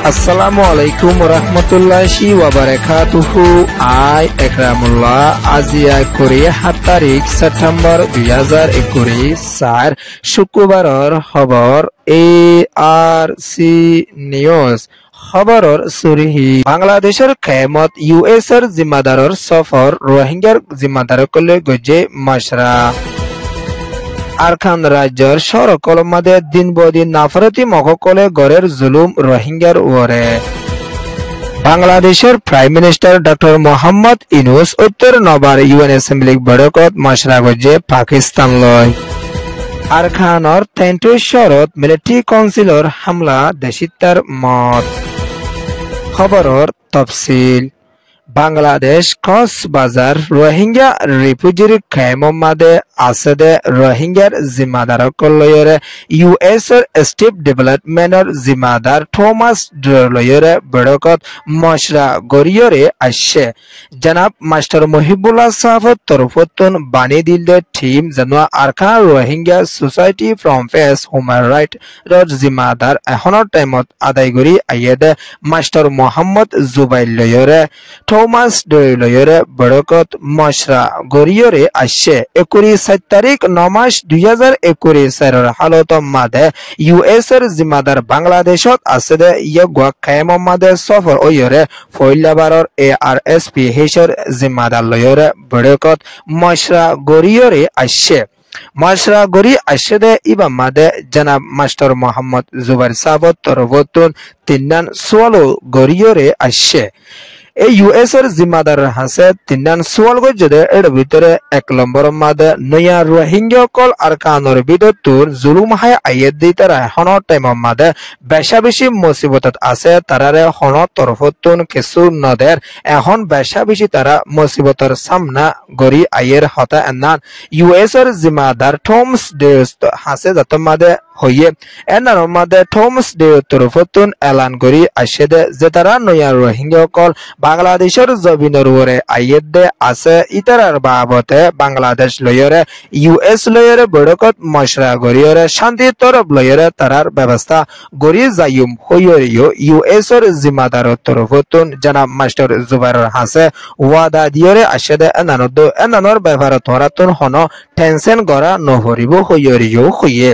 আসসালামু আলাইকুম রহমতুল্লাহি ওয়া বারাকাতুহু। আই একরামুল্লাহ আজি করি 7 তারিখ সেপ্টেম্বর 2021 শুক্রবাৰৰ খবৰ ARC নিউজ খবৰৰ সুৰিহি বাংলাদেশৰ খেমত US-ৰ জিম্মাদাৰৰ সফৰ রোহিঙ্গাৰ জিম্মাদাৰকলৈ গজে মশরা আরখান রাজ্যর সরকল মাদে দিন বদিন নাফরতি মককলে গড়ের জুলুম রোহিঙ্গার ওরে বাংলাদেশের prime minister doctor Mohammad Yunus উত্তর নবার ইউএন অ্যাসেম্বলি বৈঠকত মশরা গজে পাকিস্তান লয় আরখানর তেন্টেশ্বরত মিলিটারি কাউন্সিলর হামলা দেশিতার মত খবরর তফসিল বাংলাদেশ কক্সবাজার রোহিঙ্গা রিফিউজির খেমর মাদে আসেদে রোহিঙ্গার জিম্মাদারক লয়রে US-ৰ স্টেট ডেভেলপমেন্টর জিম্মাদার থমাস ড্ৰলয়ৰে বৈঠকত মশরা গৰিয়ৰে আসছে জনাব মাস্টার মহিবুল্লাহ সাহেবর তরফতন বানি দিলে টিম জানুয়া Arakan Rohingya Society for Peace Human Right জিম্মাদার এখনৰ টাইমত আদায় কৰি আইয়েদে মাস্টার মোহাম্মদ জুবাইর লয়রে থমাস ড্ৰলয়ৰে বৈঠকত মশরা গৰিয়ৰে আসছে 4 তারিখ 9 মাস 2021 হালত মাদে US-ৰ জিম্মাদার বাংলাদেশত আছে দে ইয়গা খেমর মাদে সফর ওয়রে ফইলাবাৰৰ ARSP হেছৰ জিম্মাদার লয়রে বৈঠকত মশরা গৰিয়ৰে আসছে মশরা গরি আসে ইবা মাদে জনাব মাস্টার মোহাম্মদ জুবাইর সাহেবর তরফতন তিনান সোয়ালো গরিয়রে আসছে এই US-ৰ জিম্মাদার হাসে তিনান সোয়াল গজে এর ভিতরে 1 নম্বর মাদে নয়া রোহিঙ্গা কল আরকানর বিদতুর জুলুম হায় আইয়েদ দি তারা হন টাইম মাদে বেশা বেশি মুসিবতত আছে তারারে হন তরফতন কিছু নদের এখন বেশা বেশি তারা মুসিবতর সামনা গরি আইয়ের হতা এনান US-ৰ জিম্মাদার থমস ডেস্ট হাসে যত মাদে হইয়ে এনার মাদে থমস ডে তরফতন এলান করি আসে দে যে তারা নয়া রোহিঙ্গা কল বাংলাদেশের জমিনের উপরে আইয়েদ দে আছে ইতারার বাবতে বাংলাদেশ লয়রে US লয়রে বৈঠকত মশরা গরিয়রে শান্তি তরফ লয়রে তারার ব্যবস্থা গরি যাইম হইয়রিও US-ৰ জিম্মাদার তরফতন জনাব মাস্টার জুবাইর হাসে ওয়াদা দিয়রে আসে দে এনানর ব্যাপার তোরাতন হন টেনশন গড়া নহরিব হইয়রিও হইয়ে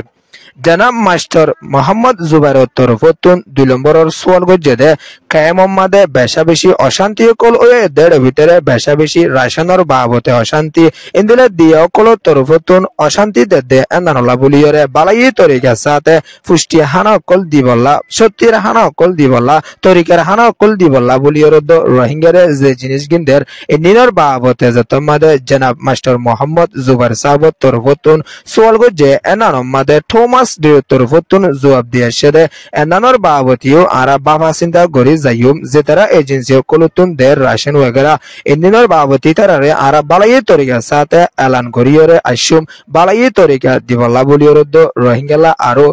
জনাব মাস্টার মোহাম্মদ জুবাইর তরফতন 2 নম্বরের সোয়াল গজে কায়েম মাদে বেশা বেশি অশান্তি কল ওয়ে দেড় ভিতরে বেশা বেশি রাশনের বাবতে অশান্তি ইন্দিলে দিয়া কল তরফতন অশান্তি দে এনানলা বলিয়রে বালাই তরিকা সাথে ফুষ্টি হানা কল দিবল্লা সত্যির হানা কল দিবল্লা তরিকার হানা কল দিবল্লা বলিয়র রোহিঙ্গারে যে জিনিস গিন্দের নিনর বাবতে যত মাদে জনাব মাস্টার মোহাম্মদ জুবাইর সাহেব তরফতন সোয়াল গজে এনান মাদে থমাস তরফতন জবাব দিয়েছে দে এনানর বাবতিও আরা বাবা চিন্তা করি যাইম যে তারা এজেন্সি কলতুন দের রাশন ওগেরা ইন্দিনর বাবতি তারারে আরা বালাই তরিকা সাথে এলান করিয়রে আসুম বালাই তরিকা দিবল্লা বলিয়র রোহিঙ্গালা আরো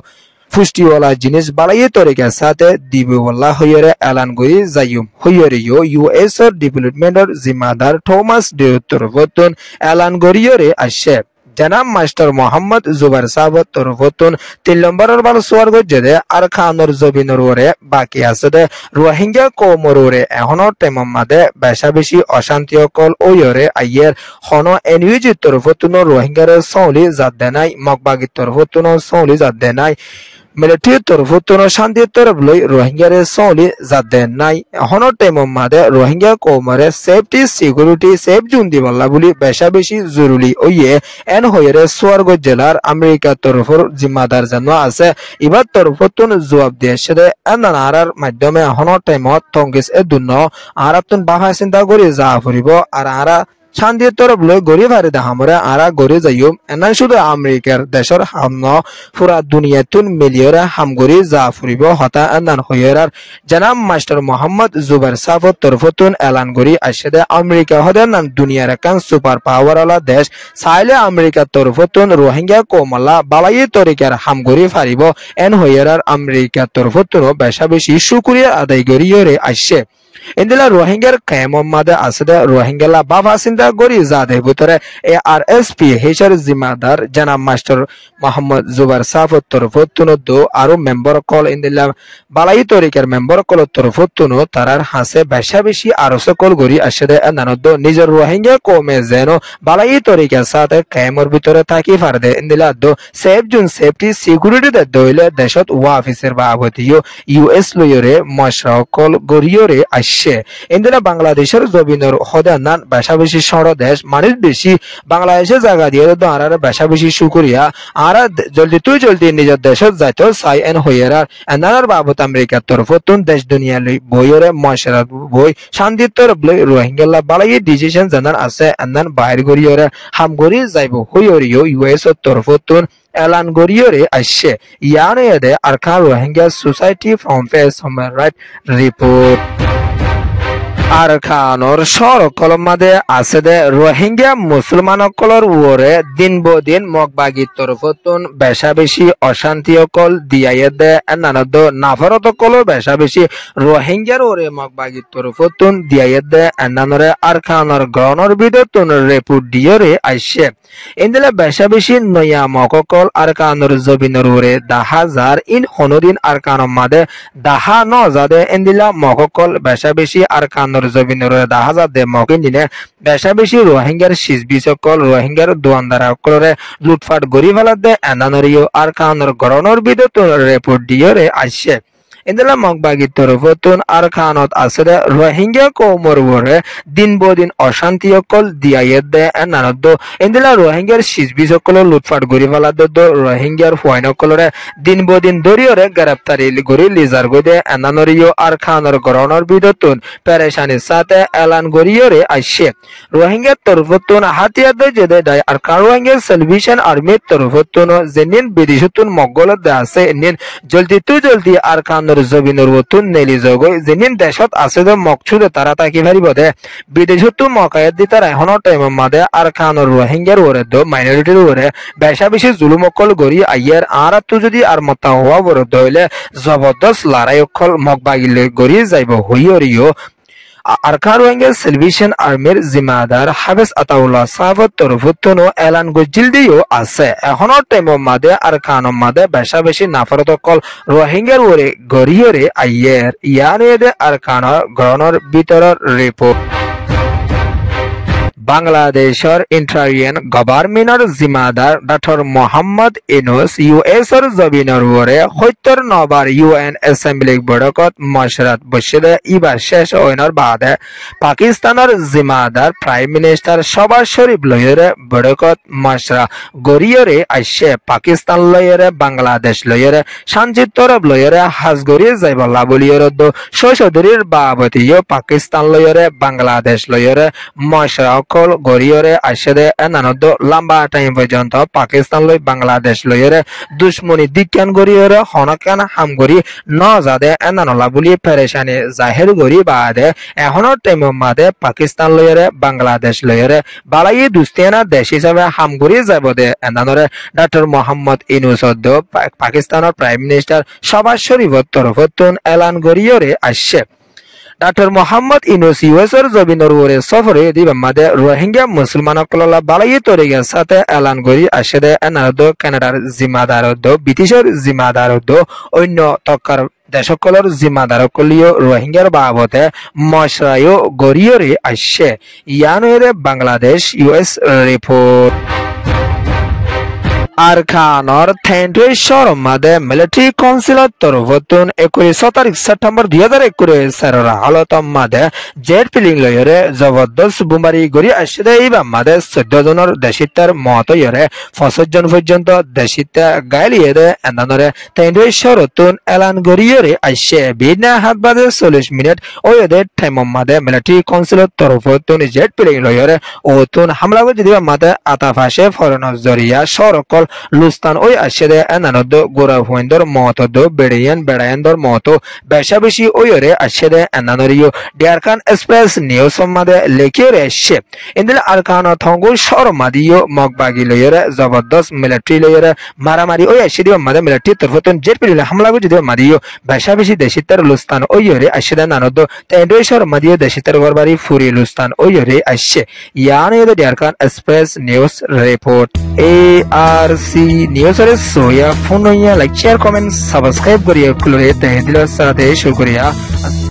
পুষ্টিওয়ালা জিনিস বালাই তরিকার সাথে দিবওয়ালা হইরে এলান করি যাইম হইরিও US-ৰ ডেভেলপমেন্টর জিম্মাদার থমাস ডে তরফতন এলান করিয়রে আসছে জনাব মাস্টার মোহাম্মদ জুবাইর সাহেব তরফতন 3 নম্বরের বাল সোয়ার গজে আর খানর জবিনর ওরে বাকি আছে দে রোহিঙ্গা কওমর ওরে এখনো টাইম মাদে বেশা বেশি অশান্তি কল ওয়রে আইয়ের হন এনইউজি তরফতন রোহিঙ্গার সৌলি জাত দেনাই মকবাগি তরফতন সৌলি জাত দেনাই মিলিটারি তরফতন শান্তি তরফ লই রোহিঙ্গারে সৌলি জাত দেন নাই হন টাইম মাদে রোহিঙ্গা কওমরে সেফটি সিকিউরিটি সেফ জোন দিবল্লা বলি বেশা বেশি জরুরি ওয়ে এন হইরে সোয়ারগ জেলার আমেরিকা তরফর জিম্মাদার জানো আছে ইবার তরফতন জবাব দিয়েছে দে এনানার মাধ্যমে হন টাইমত তঙ্গিস এ দুন্ন আরাতন বাহা চিন্তা করি যা ফুরিব আর আরা শান্তি তরফ লই গরি ভারে দাহামরে আরা গরি যাইম এনা শুধু আমেরিকার দেশের হামন পুরা দুনিয়াতুন মিলিয়রে হামগরি যা ফুরিব হতা এনান হইরার জনাব মাস্টার মোহাম্মদ জুবাইর সাহেব তরফতন এলান গরি আসে দে আমেরিকা হদে নান দুনিয়ার কান সুপার পাওয়ার ওয়ালা দেশ সাইলে আমেরিকা তরফতন রোহিঙ্গা কওমলা বালাই তরিকার হামগরি ফারিব এন হইরার আমেরিকা তরফতন বেশা বেশি শুকরিয়া আদায় গরিয়রে আসে ইন্দিলা রোহিঙ্গার কায়ামর মাদে আসে রোহিঙ্গালা বাবাসিন্দা গরি জাদে ভিতরে ARSP হেসার জিম্মাদার জানাব মাস্টার মোহাম্মদ জুবার সাফত তরফতুনো আরো মেম্বার কল ইন্দিলা বালাই তরিকার মেম্বার কল তরফতুনো তারার হাসে বেশা বেশি আরো সকল গরি আসে নানদ নিজের রোহিঙ্গা কমে যেন বালাই তরিকার সাথে কায়ামর ভিতরে থাকি ফারদে ইন্দিলা সেফ জোন সেফটি সিকিউরিটি দইলে দেশত ওয়াফিসের বাবতীয় US লয়রে মশরাকল গরিয়রে আসছে ইন্দিরা বাংলাদেশের জমিনের হদানান বেশা বেশি সর দেশ মানুষ বেশি বাংলাদেশের জায়গা দিয়ে আর বেশা বেশি শুকরিয়া আর জলদি নিজের দেশত যাইতো চাই এন হইয়ার এনার বাবত আমেরিকার তরফতুন দেশ দুনিয়া লই বইরে মশরাত বই শান্তিত্বর রোহিঙ্গা বালাই ডিসিশন জানার আছে এনান বাইর গরিয়রে হামগরি যাইব হইয়রিও US তরফতুন এলান গরিয়রে আসছে ইয়ানে এদে Arakan Rohingya Society for Peace Human Right report আরকানর সরকল মাদে আছে দে রোহিঙ্গা মুসলমানকলর ওরে দিন বদিন মগবাগির তরফতুন বেশা বেশি অশান্তি অকল দিয়াইয়ে দে নানদ নাফরত কল বেশা বেশি রোহিঙ্গার ওরে মগবাগির তরফতুন দিয়াইয়ে দে নানরে আরকানর গ্রহণর বিদতুন রিপোর্ট দিয়রে আইছে ইন্দিলা বেশা বেশি নয়া মককল আরকানর জবিনর ওরে 10,000 ইন হনদিন আরকানর মাদে 10 জাদে ইন্দিলা মককল বেশা বেশি আরকানর জবিনর 10,000 দে মকিন দিনে বেশা বেশি রোহিঙ্গার শিসবিসকল রোহিঙ্গার দোয়ানদারকলরে লুটফাট গরি ফেলা দে এনানরিও আরকানর গরনর বিদতুন রিপোর্ট দিয়রে আসছে ইন্দিলা মগবাগির তরফতুন আরকানত আসরে রোহিঙ্গা কৌমর ওরে দিন বদিন অশান্তি অকল দিয়াইয়ে দে নানদ ইন্দিলা রোহিঙ্গার শিসবি সকল লুটফাট গরি ফেলা দে রোহিঙ্গার হুয়াইনকলরে দিন বদিন দরিয়রে গ্রেপ্তারি গরি লিজার গদে এনানরিও আরকানর গরনর বিদতুন পেরেশানির সাথে এলান গরিয়রে আসছে রোহিঙ্গার তরফতুন হাতিয়ার দে যেদে দায় আরকান রোহিঙ্গা সেলভেশন আর্মির তরফতুন জেনিন বিদেশতুন মগলত দে আছে নিন জলদি আরকান জবিনর ওতুন নেলি জগই যেনিন দেশত আছে দে মকছুদে তারা তাকি ভারিব দে বিদেশতো মকায়াত দিতার এখনো টাইম মাদে আরকানর রোহিঙ্গার ওরে দো মাইনরিটির ওরে বেশা বেশি জুলুমকল গরি আইয়ার আর তো যদি আর মতা হওয়া বড় দইলে জবরদস্ত লড়াই অকল মগবাগিলে গরি যাইব হইয়রিও আরকান রোহিঙ্গা সেলভেশন আর্মির জিম্মাদার হাফেজ আতাউল্লাহ সাফত তরফতুনো এলান গজিল দিও আছে এখনো টাইম মাদে আরকান মাদে বেশা বেশি নাফরত কল রোহিঙ্গার ওরে গরিয়রে আইয়ের ইয়ানে দে আরকান গ্রহণর ভিতরের রিপোর্ট বাংলাদেশের ইন্টারিয়ান গভর্নমেন্টর জিম্মাদার ডক্টর মোহাম্মদ ইনুস US এর জবিনর ওরে ৭০ UN অ্যাসেম্বলি বৈঠকত মশরাত বসিলে ইবার শেষ হইনর বাদে পাকিস্তানের জিম্মাদার প্রাইম মিনিস্টার শহবাজ শরীফ লয়রে বৈঠকত মশরা গরিয়রে আসছে পাকিস্তান লয়রে বাংলাদেশ লয়রে শান্তিত্বর লয়রে হাজগরি যাইবলা বলিয়র শৈশদরির বাবতীয় পাকিস্তান লয়রে বাংলাদেশ লয়রে মশরা গরিয়রে আসে দে নানদ লম্বা টাইম পর্যন্ত পাকিস্তান লই বাংলাদেশ লইরে দুশ্মনী দিকান গরিয়রে হনকান হামগরি ন জাদে নানলা বলি পেরেশানি জাহির গরি বাদে এখনো টাইম মাদে পাকিস্তান লইরে বাংলাদেশ লইরে বালাই দুস্তিয়ানা দেশ হিসাবে হামগরি যাব দে নানরে ডক্টর মোহাম্মদ ইনুস পাকিস্তানের প্রাইম মিনিস্টার শহবাজ শরীফর তরফতুন এলান গরিয়রে আসছে ডক্টর মোহাম্মদ ইনুস US এর জবিনর ওরে সফরে দিবা মাদে রোহিঙ্গা মুসলমানকললা বালাই তরিকার সাথে এলান গরি আসে দে এনাদ কানাডার জিম্মাদার ব্রিটিশের জিম্মাদার অন্য তক্কার দেশকলর জিম্মাদারকলিও রোহিঙ্গার বাবতে মশরায়ও গরিয়রে আসছে ইয়ানরে বাংলাদেশ US রিপোর্ট আরকানর থেন্টেশ্বর মাদে মিলিটারি কাউন্সিলর তরফতুন 21 সেপ্টেম্বর 2021 হালত মাদে জেট ফিলিং লয়রে জবরদস্ত বুমারি গরি আসে ইবা মাদে 14 জনের দেশিতার মত ইয়রে 65 জন পর্যন্ত দেশিতা গাইলিয়ে দে এনানরে থেন্টেশ্বরতুন এলান গরিয়রে আসে বিনা হাত বাদে 40 মিনিট ওয়দে টাইম মাদে মিলিটারি কাউন্সিলর তরফতুন জেট ফিলিং লয়রে ওতুন হামলা করে দিবা মাদে আতাফাশে ফরেন জরিয়া সরকল লুস্তান ওই আশে এনানদ গোরা হুয়েন্দর মহতদ বেড়ায়ন্দর মহত বেশাবেশি ওইরে আশে এনানরিও ডিয়ারকান এক্সপ্রেস নিউজ সম্মাদে লেখিয়ে রেছে ইন্দিল আরকান থঙ্গুল শর মাদিও মগবাগি লইরে জবরদস্ত মিলিটারি লইরে মারামারি ওই আশে দিও মাদে মিলিটারি তরফতন জেট পিলে হামলা গুজিদে মাদিও বেশাবেশি দেশিতার লুস্তান ওইরে আশে নানদ তেন্ডই শর মাদিও দেশিতার গরবারি ফুরি লুস্তান ওইরে আশে ইয়ানে the Arakan Express News report ARC news এর সোয়া ফোন লাইক শেয়ার কমেন্ট সাবস্ক্রাইব করিয়া খুলরে তে দিল সাথে শুকরিয়া।